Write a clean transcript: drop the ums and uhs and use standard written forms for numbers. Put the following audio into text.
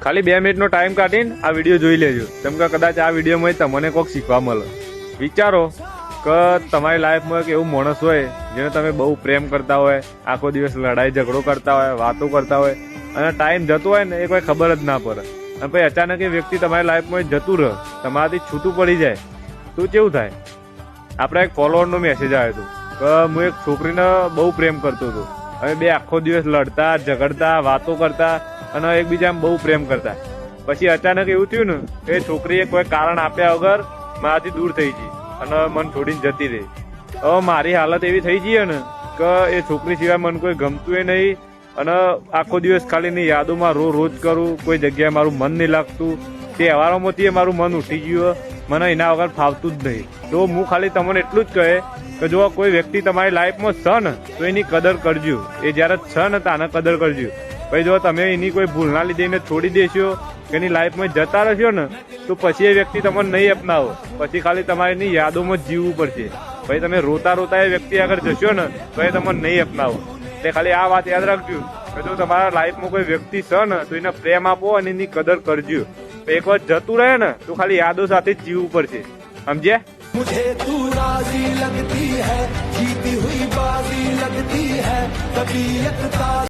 ખાલી 2 મિનિટનો ટાઈમ કાઢીને આ વિડીયો જોઈ લેજો, કેમ કે કદાચ આ વિડીયોમાં તમને કોઈક શીખવા મળે. વિચારો કે તમારી લાઈફમાં એક એવું માણસ હોય જેને તમે બહુ પ્રેમ કરતા હોય, આખો દિવસ લડાઈ ઝઘડો કરતા હોય, વાતો કરતા હોય, અને ટાઈમ જતો હોય ને એ કોઈ ખબર જ ના પડે, અને પછી અચાનક એ વ્યક્તિ તમારી લાઈફમાં જતું રહે, તમારાથી છૂટું પડી જાય તો કેવું થાય? આપણા એક ફોલોઅરનો મેસેજ આવ્યો હતો કે હું એક છોકરીને બહુ પ્રેમ કરતો હતો, અમે બે આખો દિવસ લડતા ઝઘડતા વાતો કરતા અને એકબીજામાં બહુ પ્રેમ કરતા. પછી અચાનક એવું થયું ને કે છોકરીએ કોઈ કારણ આપ્યા વગર મારાથી દૂર થઈ ગઈ અને મને છોડીને જતી રહી. હવે મારી હાલત એવી થઈ ગઈ ને કે એ છોકરી સિવાય મને કોઈ ગમતું નહીં, અને આખો દિવસ ખાલી ની યાદોમાં રોજ કરું, કોઈ જગ્યાએ મારું મન નહીં લાગતું. તહેવારોમાંથી મારું મન ઉઠી ગયું, મને એના વગર ફાવતું જ નહીં. તો હું ખાલી તમને એટલું જ કહે કે જો કોઈ વ્યક્તિ તમારી લાઈફમાં છે ને તો એની કદર કરજો. એ જ્યારે છે ને તાને કદર કરજો. ભાઈ જો તમે એની કોઈ ભૂલના લીધે એને છોડી દેશો કે એની લાઈફમાં જતા રહેશો ને તો પછી એ વ્યક્તિ તમને નહીં અપનાવો, પછી ખાલી તમારે એની યાદોમાં જ જીવવું પડશે. ભાઈ તમે રોતા રોતા એ વ્યક્તિ આગળ જશો ને તો એ તમને નહીં અપનાવો. એટલે ખાલી આ વાત યાદ રાખજો કે જો તમારા લાઈફમાં કોઈ વ્યક્તિ છે ને તો એને પ્રેમ આપો અને એની કદર કરજો. એક વાર જતું રહે ને તો ખાલી યાદો સાથે જ જીવવું પડશે. સમજ્યા? मुझे तू राजी लगती है, जीती हुई बाजी लगती है, तबीयत